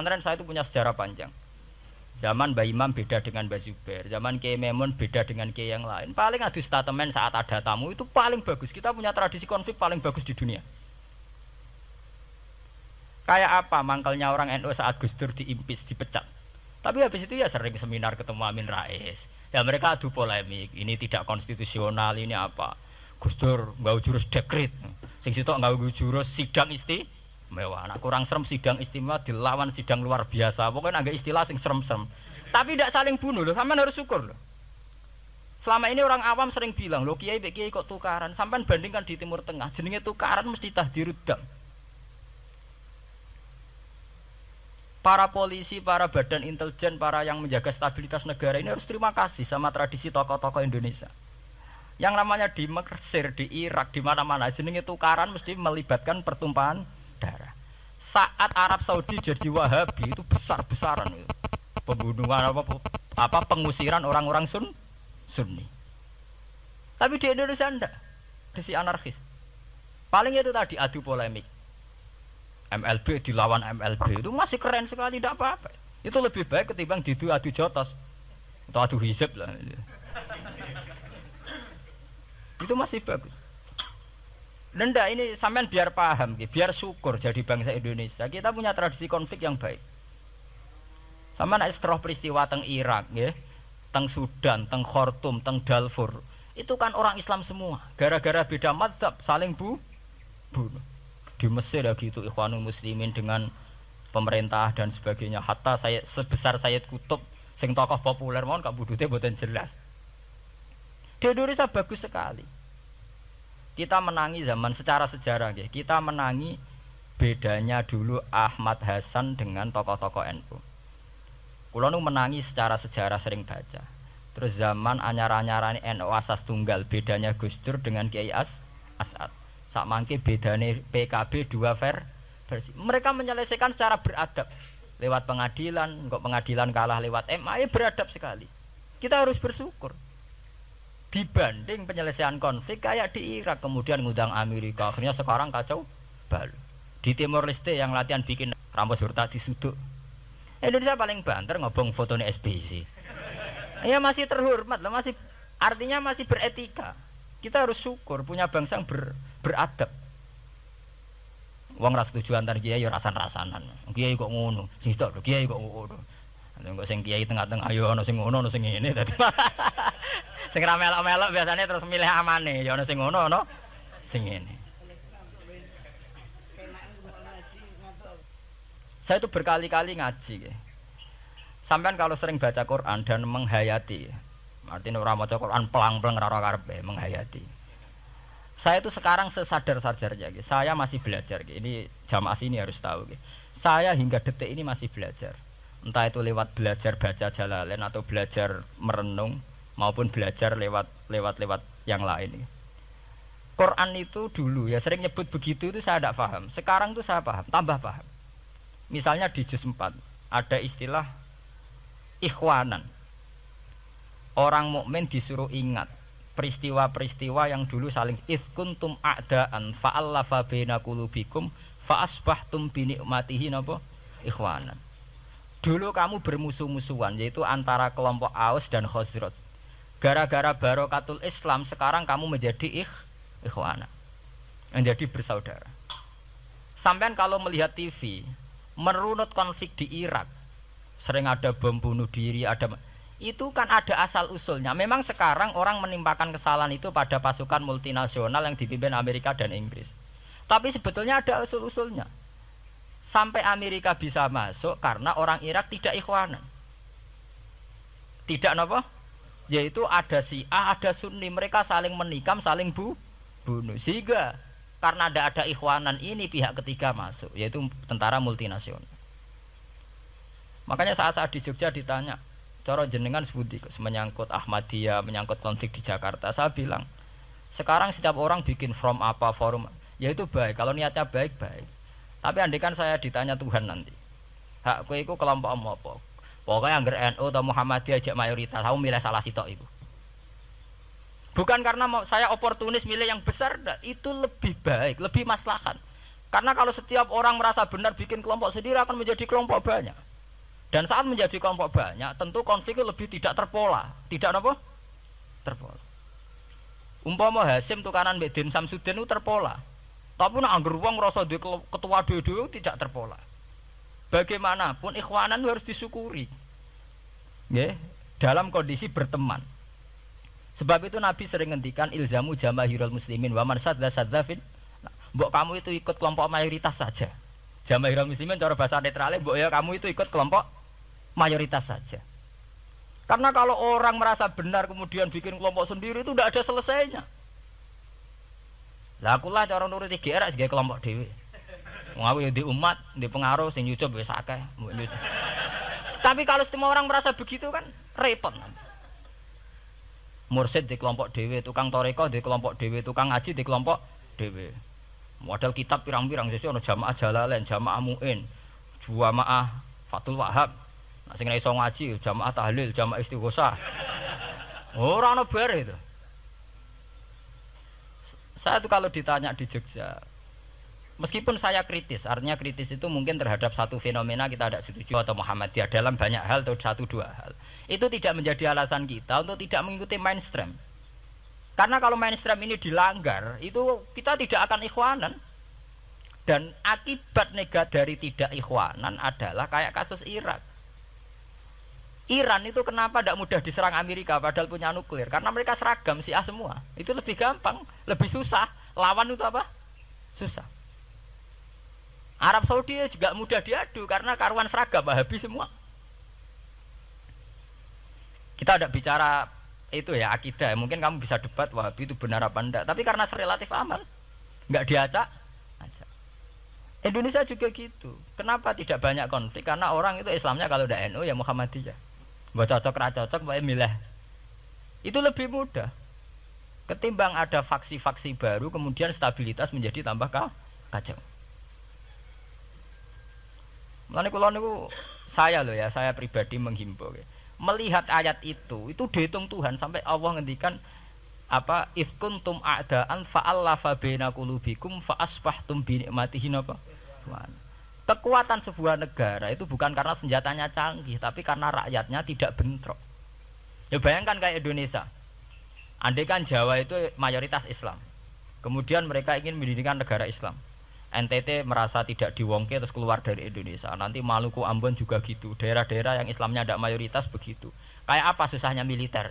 Pesantren saya itu punya sejarah panjang. Zaman Mbah Imam beda dengan Mbah Zubair, zaman Kiai Memun beda dengan Kiai yang lain. Paling adu statement saat ada tamu itu paling bagus. Kita punya tradisi konflik paling bagus di dunia. Kayak apa mangkalnya orang NU saat Gus Dur diimpis, dipecat. Tapi habis itu ya sering seminar ketemu Amin Rais. Ya mereka adu polemik, ini tidak konstitusional, ini apa. Gus Dur nggak jurus dekret. Sing sitok nggak jurus sidang mewah, nak kurang serem sidang istimewa dilawan sidang luar biasa. Pokoknya agak istilah sing serem-serem. Tapi tidak saling bunuh loh, sampean harus syukur loh. Selama ini orang awam sering bilang, loh kiai kok tukaran. Sampean bandingkan di Timur Tengah, jenenge tukaran mesti tahdirudam. Para polisi, para badan intelijen, para yang menjaga stabilitas negara ini harus terima kasih sama tradisi tokoh-tokoh Indonesia. Yang namanya di Mesir, di Irak, di mana-mana jenenge tukaran mesti melibatkan pertumpahan darah. Saat Arab Saudi jadi Wahabi itu besar-besaran itu. Pembunuhan apa pengusiran orang-orang Sunni. Tapi di Indonesia enggak. Desi anarkis. Paling itu tadi adu polemik. MLB dilawan MLB itu masih keren sekali, tidak apa-apa. Itu lebih baik ketimbang adu jotos atau adu hizib lah. Itu masih bagus. Nenda ini sampean biar paham, biar syukur jadi bangsa Indonesia. Kita punya tradisi konflik yang baik. Sama nek setelah peristiwa teng Irak, ya, teng Sudan, teng Khartoum, teng Darfur, itu kan orang Islam semua. Gara-gara beda mazhab saling bunuh. Di Mesir ya gitu, Ikhwanul Muslimin dengan pemerintah dan sebagainya. Hatta saya sebesar Sayyid Qutb, sing tokoh populer mohon gak budute mboten jelas. Di Indonesia bagus sekali. Kita menangi zaman secara sejarah ya. Kita menangi bedanya dulu Ahmad Hasan dengan tokoh-tokoh NU. Kulo nu menangi secara sejarah sering baca. Terus zaman anyar-anyarane NU asas tunggal bedanya Gus Dur dengan Kiai As'ad. Sak mangke bedane PKB dua versi. Mereka menyelesaikan secara beradab. Lewat pengadilan, kok pengadilan kalah lewat MA, beradab sekali. Kita harus bersyukur. Dibanding penyelesaian konflik kayak di Irak kemudian ngundang Amerika, akhirnya sekarang kacau balau. Di Timor Leste yang latihan bikin Ramos Hurta disuduk, Indonesia paling banter ngobong fotonya SBC. Ya masih terhormat lah, masih artinya masih beretika. Kita harus syukur punya bangsa yang beradab. Wong ras setuju antar kiai ya rasan-rasanan. Kiai kok ngono, sing tok kiai kok ngono. Engko sing kiai tengah-tengah ayo ana sing ngono ana sing ngene dadi. Sing ra melok-melok biasanya terus milih amane, ya ana sing ngono ana sing ngene. Saya itu berkali-kali ngaji. Sampean kalau sering baca Quran dan menghayati, artinya ora maca Quran pelang-pelang ora karepe, menghayati. Saya itu sekarang sesadar-sadarnya, saya masih belajar. Ini jamaah sini harus tahu. Saya hingga detik ini masih belajar. Entah itu lewat belajar baca Jalalain atau belajar merenung maupun belajar lewat yang lain. Quran itu dulu ya sering nyebut begitu itu saya tidak paham. Sekarang tuh saya paham, tambah paham. Misalnya di juz 4 ada istilah ikhwanan. Orang mukmin disuruh ingat peristiwa-peristiwa yang dulu saling kuntum a'daan fa'allafa baina qulubikum fa asbahtum bi ni'matihi napa ikhwanan. Dulu kamu bermusuh-musuhan yaitu antara kelompok Aus dan Khazraj. Gara-gara barokatul Islam sekarang kamu menjadi ikhwana. Menjadi bersaudara. Sampean kalau melihat TV merunut konflik di Irak, sering ada bom bunuh diri, itu kan ada asal usulnya. Memang sekarang orang menimpakan kesalahan itu pada pasukan multinasional yang dipimpin Amerika dan Inggris. Tapi sebetulnya ada usul-usulnya. Sampai Amerika bisa masuk karena orang Irak tidak ikhwanan. Tidak apa? Yaitu ada Syiah, ada Sunni, mereka saling menikam, saling bunuh. Sehingga karena ada ikhwanan ini pihak ketiga masuk, yaitu tentara multinasional. Makanya saat di Jogja ditanya, cara jenengan sebuti menyangkut Ahmadiyah, menyangkut konflik di Jakarta, saya bilang, sekarang setiap orang bikin from apa forum, yaitu baik, kalau niatnya baik-baik. Tapi andaikan saya ditanya Tuhan nanti, hak kowe iku kelompok apa? Pokoknya angger NU atau Muhammadiyah ajak mayoritas, aku milih salah sitok itu. Bukan karena saya oportunis milih yang besar, itu lebih baik, lebih maslahat. Karena kalau setiap orang merasa benar bikin kelompok sendiri akan menjadi kelompok banyak. Dan saat menjadi kelompok banyak, tentu konflik lebih tidak terpola. Tidak apa? Terpola. Umpama Hasim tukaran mbek Din Samsudin itu terpola. Tapi nek angger wong ngrasa duwe ketua dhewe tidak terpola. Bagaimanapun ikhwanan harus disyukuri. Nggih, dalam kondisi berteman. Sebab itu Nabi sering ngendikan ilzamu jamaahirul muslimin wa man sadza sadzafin. Mbok kamu itu ikut kelompok mayoritas saja. Jamaahirul muslimin cara bahasa netralnya mbok ya kamu itu ikut kelompok mayoritas saja. Karena kalau orang merasa benar kemudian bikin kelompok sendiri itu tidak ada selesainya. Lah aku lah cara nuruti GR sebagai kelompok dhewe. Wong aku ya di umat, di pengaruh sing nyucup wis akeh. Tapi kalau semua orang merasa begitu kan repot nanti. Mursyid di kelompok dhewe, tukang toreko di kelompok dhewe, tukang ngaji di kelompok dhewe. Model kitab pirang-pirang sesuk ana jamaah Jalalain, jamaah Muin, jamaah Fathul Wahhab. Nek sing iso ngaji jamaah tahlil, jamaah istighosah. Ora ana bar itu. Saya tuh kalau ditanya di Jogja, meskipun saya kritis, artinya kritis itu mungkin terhadap satu fenomena kita tidak setuju atau Muhammadiyah dalam banyak hal atau satu dua hal. Itu tidak menjadi alasan kita untuk tidak mengikuti mainstream. Karena kalau mainstream ini dilanggar, itu kita tidak akan ikhwanan. Dan akibat negatif dari tidak ikhwanan adalah kayak kasus Irak. Iran itu kenapa tidak mudah diserang Amerika padahal punya nuklir? Karena mereka seragam Syiah semua. Itu lebih gampang, lebih susah. Lawan itu apa? Susah. Arab Saudi juga mudah diadu karena karuan seragam Wahabi semua. Kita tidak bicara itu ya akidah, mungkin kamu bisa debat Wahabi itu benar apa enggak, tapi karena relatif aman enggak diacak. Indonesia juga gitu. Kenapa tidak banyak konflik? Karena orang itu Islamnya kalau udah NU ya Muhammadiyah. Mbak cocok ra cocok bae milih. Itu lebih mudah. Ketimbang ada faksi-faksi baru kemudian stabilitas menjadi tambah kacau. Mulane kula niku saya loh ya, saya pribadi menghimbau ya. Melihat ayat itu dihitung Tuhan sampai Allah ngendikan apa ifkuntum a'daan fa'allafa baina qulubikum fa asbahtum bi nikmatihi apa. Kekuatan sebuah negara itu bukan karena senjatanya canggih, tapi karena rakyatnya tidak bentrok. Ya bayangkan kayak Indonesia. Andai kan Jawa itu mayoritas Islam. Kemudian mereka ingin mendirikan negara Islam. NTT merasa tidak diwongke terus keluar dari Indonesia. Nanti Maluku Ambon juga gitu. Daerah-daerah yang Islamnya tidak mayoritas begitu. Kayak apa susahnya militer?